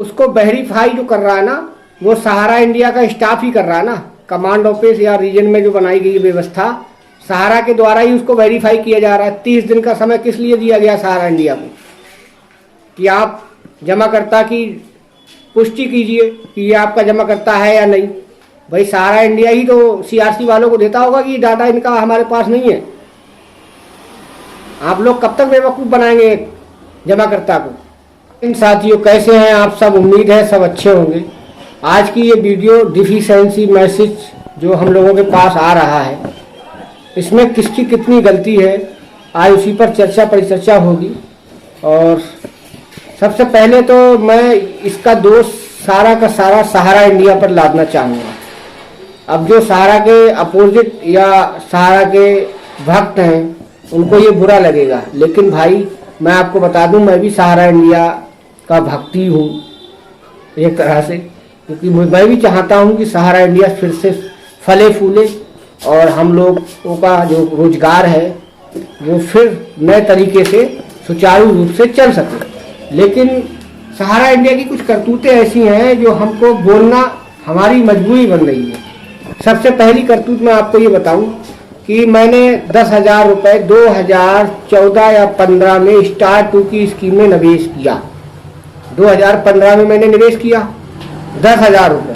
उसको वेरीफाई जो कर रहा है ना, वो सहारा इंडिया का स्टाफ ही कर रहा है ना। कमांड ऑफिस या रीजन में जो बनाई गई व्यवस्था, सहारा के द्वारा ही उसको वेरीफाई किया जा रहा है। 30 दिन का समय किस लिए दिया गया सहारा इंडिया को कि आप जमाकर्ता की पुष्टि कीजिए कि ये आपका जमाकर्ता है या नहीं। भाई सहारा इंडिया ही तो सीआरसी वालों को देता होगा कि डाटा इनका हमारे पास नहीं है। आप लोग कब तक बेवकूफ़ बनाएंगे जमाकर्ता को। इन साथियों, कैसे हैं आप सब? उम्मीद है सब अच्छे होंगे। आज की ये वीडियो डिफिशिएंसी मैसेज जो हम लोगों के पास आ रहा है, इसमें किसकी कितनी गलती है, आज उसी पर चर्चा परिचर्चा होगी। और सबसे पहले तो मैं इसका दोष सारा का सारा सहारा इंडिया पर लादना चाहूँगा। अब जो सहारा के अपोजिट या सहारा के भक्त हैं उनको ये बुरा लगेगा, लेकिन भाई मैं आपको बता दूं, मैं भी सहारा इंडिया का भक्ति हूँ एक तरह से, क्योंकि मैं भी चाहता हूँ कि सहारा इंडिया फिर से फले फूले और हम लोगों का जो रोजगार है वो फिर नए तरीके से सुचारू रूप से चल सके। लेकिन सहारा इंडिया की कुछ करतूतें ऐसी हैं जो हमको बोलना हमारी मजबूरी बन रही है। सबसे पहली करतूत मैं आपको ये बताऊं कि मैंने 10,000 रुपये 2014 या 15 में स्टार 2 की स्कीम में निवेश किया। 2015 में मैंने निवेश किया 10,000 रुपये।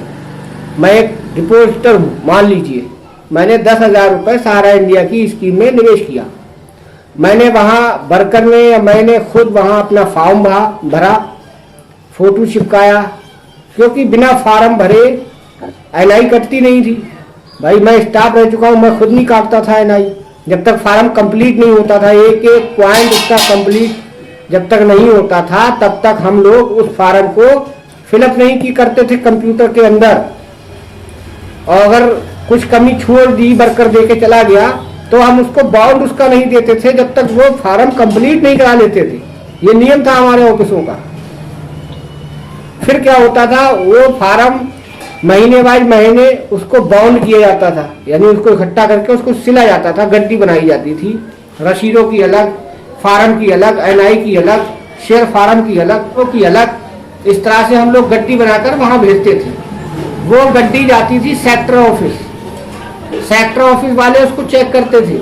मैं एक डिपॉजिटर हूँ, मान लीजिए मैंने 10,000 रुपये सहारा इंडिया की स्कीम में निवेश किया। मैंने वहाँ वर्कर ने या मैंने खुद वहाँ अपना फॉर्म भरा, फोटो चिपकाया, क्योंकि बिना फार्म भरे एनआई कटती नहीं थी। भाई मैं स्टाफ रह चुका हूँ, मैं खुद नहीं काटता था एनआई जब तक फार्म कंप्लीट नहीं होता था। एक एक पॉइंट उसका कंप्लीट जब तक नहीं होता था तब तक हम लोग उस फार्म को फिलअप नहीं की करते थे कंप्यूटर के अंदर। और अगर कुछ कमी छोड़ दी, वर्कर दे के चला गया, तो हम उसको बाउंड उसका नहीं देते थे जब तक वो फार्म कंप्लीट नहीं करा लेते थे। ये नियम था हमारे ऑफिसों का। फिर क्या होता था, वो फार्म महीने बाय महीने उसको बाउंड किया जाता था, यानी उसको इकट्ठा करके उसको सिला जाता था, गड्डी बनाई जाती थी, रसीदों की अलग, फार्म की अलग, एनआई की अलग, शेयर फार्म की अलग, वो की अलग। इस तरह से हम लोग गड्डी बनाकर वहां भेजते थे। वो गड्डी जाती थी सेक्टर ऑफिस, सेक्टर ऑफिस वाले उसको चेक करते थे,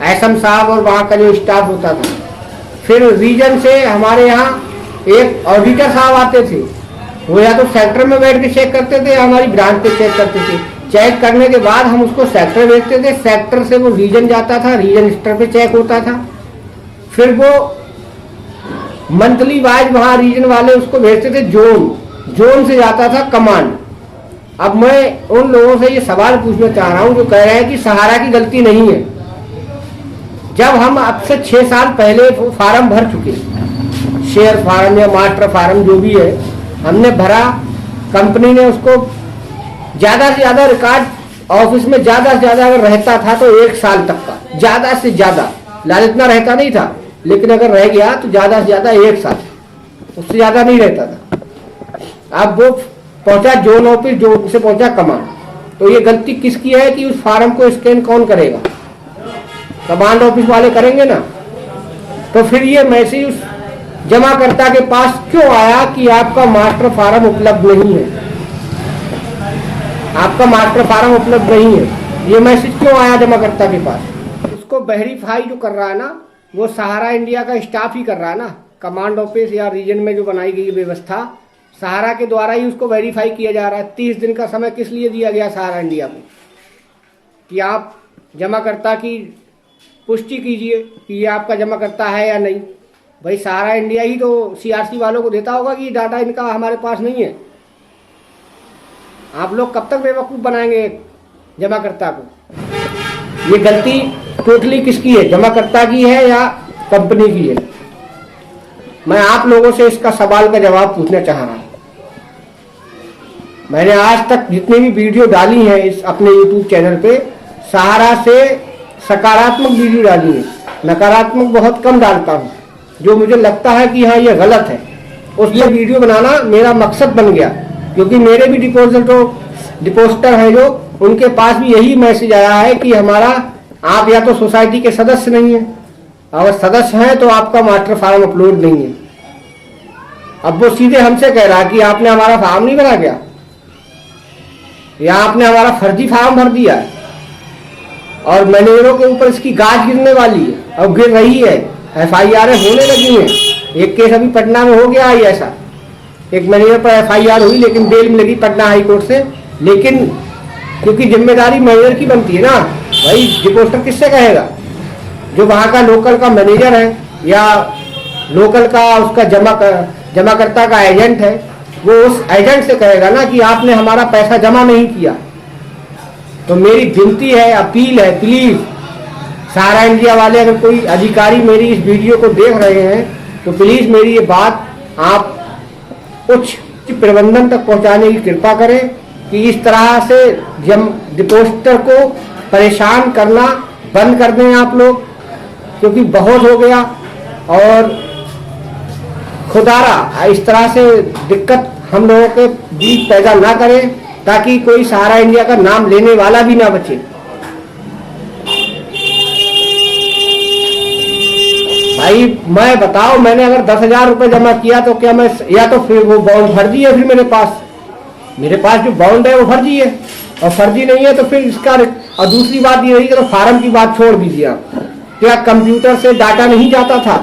एसएम साहब और वहाँ का जो स्टाफ होता था। फिर रीजन से हमारे यहाँ एक ऑडिटर साहब आते थे, वो या तो सेक्टर में बैठ के चेक करते थे या हमारी ब्रांच पे चेक करते थे। चेक करने के बाद हम उसको सेक्टर भेजते थे, सेक्टर से वो रीजन जाता था, रीजन स्तर पे चेक होता था। फिर वो मंथली वाइज वहाँ रीजन वाले उसको भेजते थे जोन, जोन से जाता था कमांड। अब मैं उन लोगों से ये सवाल पूछना चाह रहा हूँ जो कह रहे हैं कि सहारा की गलती नहीं है। जब हम अब से 6 साल पहले फार्म भर चुके, शेयर फार्म या मास्टर फार्म जो भी है, हमने भरा, कंपनी ने उसको ज़्यादा से ज़्यादा रिकॉर्ड ऑफिस में ज़्यादा से ज़्यादा अगर रहता था तो 1 साल तक का, ज़्यादा से ज़्यादा, इतना रहता नहीं था, लेकिन अगर रह गया तो ज़्यादा से ज़्यादा 1 साल, उससे ज़्यादा नहीं रहता था। अब वो पहुंचा जोन ऑफिस, जोन से पहुंचा कमांड। तो ये गलती किसकी है कि उस फार्म को स्कैन कौन करेगा? कमांड ऑफिस वाले करेंगे ना। तो फिर ये मैसेज उस जमाकर्ता के पास क्यों आया कि आपका मास्टर फार्म उपलब्ध नहीं है, आपका मास्टर फार्म उपलब्ध नहीं है? ये मैसेज क्यों आया जमाकर्ता के पास? उसको वेरीफाई जो कर रहा है ना, वो सहारा इंडिया का स्टाफ ही कर रहा है ना। कमांड ऑफिस या रीजन में जो बनाई गई व्यवस्था, सहारा के द्वारा ही उसको वेरीफाई किया जा रहा है। 30 दिन का समय किस लिए दिया गया सहारा इंडिया को कि आप जमाकर्ता की पुष्टि कीजिए कि ये आपका जमाकर्ता है या नहीं। भाई सहारा इंडिया ही तो सीआरसी वालों को देता होगा कि डाटा इनका हमारे पास नहीं है। आप लोग कब तक बेवकूफ़ बनाएंगे जमाकर्ता को। ये गलती टोटली किसकी है, जमाकर्ता की है या कंपनी की है? मैं आप लोगों से इसका सवाल का जवाब पूछना चाह रहा हूँ। मैंने आज तक जितनी भी वीडियो डाली है इस अपने यूट्यूब चैनल पे, सहारा से सकारात्मक वीडियो डाली है, नकारात्मक बहुत कम डालता हूँ। जो मुझे लगता है कि हाँ ये गलत है, उस ये वीडियो बनाना मेरा मकसद बन गया, क्योंकि मेरे भी डिपॉजिटर हैं जो, उनके पास भी यही मैसेज आया है कि हमारा आप या तो सोसाइटी के सदस्य नहीं है, अगर सदस्य हैं तो आपका मास्टर फार्म अपलोड नहीं है। अब वो सीधे हमसे कह रहा कि आपने हमारा फॉर्म नहीं भरा क्या, या आपने हमारा फर्जी फॉर्म भर दिया है, और मैनेजरों के ऊपर इसकी गाज गिरने वाली है और गिर रही है। FIR होने लगी हैं। एक केस अभी पटना में हो गया है ऐसा, एक मैनेजर पर FIR हुई लेकिन बेल में लगी पटना हाई कोर्ट से। लेकिन क्योंकि जिम्मेदारी मैनेजर की बनती है ना, भाई डिपोस्टर किससे कहेगा, जो वहाँ का लोकल का मैनेजर है या लोकल का उसका जमाकर्ता का एजेंट है, वो उस एजेंट से कहेगा ना कि आपने हमारा पैसा जमा नहीं किया। तो मेरी विनती है, अपील है, प्लीज सारा इंडिया वाले अगर कोई अधिकारी मेरी इस वीडियो को देख रहे हैं तो प्लीज मेरी ये बात आप उच्च प्रबंधन तक पहुंचाने की कृपा करें कि इस तरह से डिपोजिटर को परेशान करना बंद कर दें आप लोग, क्योंकि बहुत हो गया। और खुदारा इस तरह से दिक्कत हम लोगों के बीच पैदा ना करें, ताकि कोई सहारा इंडिया का नाम लेने वाला भी ना बचे। भाई मैं बताओ, मैंने अगर 10,000 रुपये जमा किया तो क्या मैं, या तो फिर वो बॉन्ड फर्जी है, फिर मेरे पास जो बॉन्ड है वो फर्जी है, और फर्जी नहीं है तो फिर इसका। और दूसरी बात ये रही कि तो फार्म की बात छोड़ दीजिए आप, क्या कंप्यूटर से डाटा नहीं जाता था?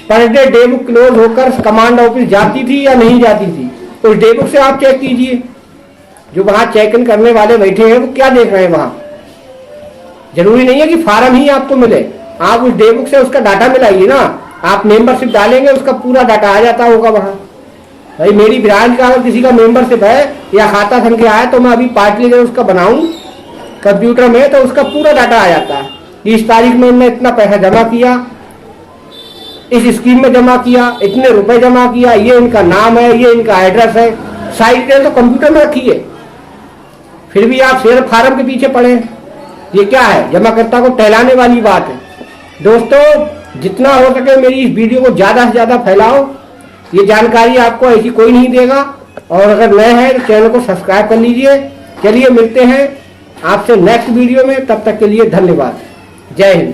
Per day day book close होकर कमांड ऑफिस जाती थी या नहीं जाती थी? तो उस डे बुक से आप चेक कीजिए, जो वहां चेक इन करने वाले बैठे हैं वो क्या देख रहे हैं वहां। जरूरी नहीं है कि फार्म ही आपको मिले, आप उस डे बुक से उसका डाटा मिलाइए ना। आप मेंबरशिप डालेंगे उसका पूरा डाटा आ जाता होगा वहां। भाई मेरी ब्रांच का अगर किसी का मेंबरशिप है या खाता संख्या है तो मैं अभी पार्टली अगर उसका बनाऊं कंप्यूटर में तो उसका पूरा डाटा आ जाता है। इस तारीख में मैं इतना पैसा जमा किया, इस स्कीम में जमा किया, इतने रुपए जमा किया, ये इनका नाम है, ये इनका एड्रेस है, सारी डिटेल तो कंप्यूटर में रखी है। फिर भी आप शेयर फार्म के पीछे पड़े। ये क्या है? जमाकर्ता को टहलाने वाली बात है। दोस्तों जितना हो सके मेरी इस वीडियो को ज्यादा से ज्यादा फैलाओ, ये जानकारी आपको ऐसी कोई नहीं देगा। और अगर नए हैं तो चैनल को सब्सक्राइब कर लीजिए। चलिए मिलते हैं आपसे नेक्स्ट वीडियो में, तब तक के लिए धन्यवाद। जय हिंद।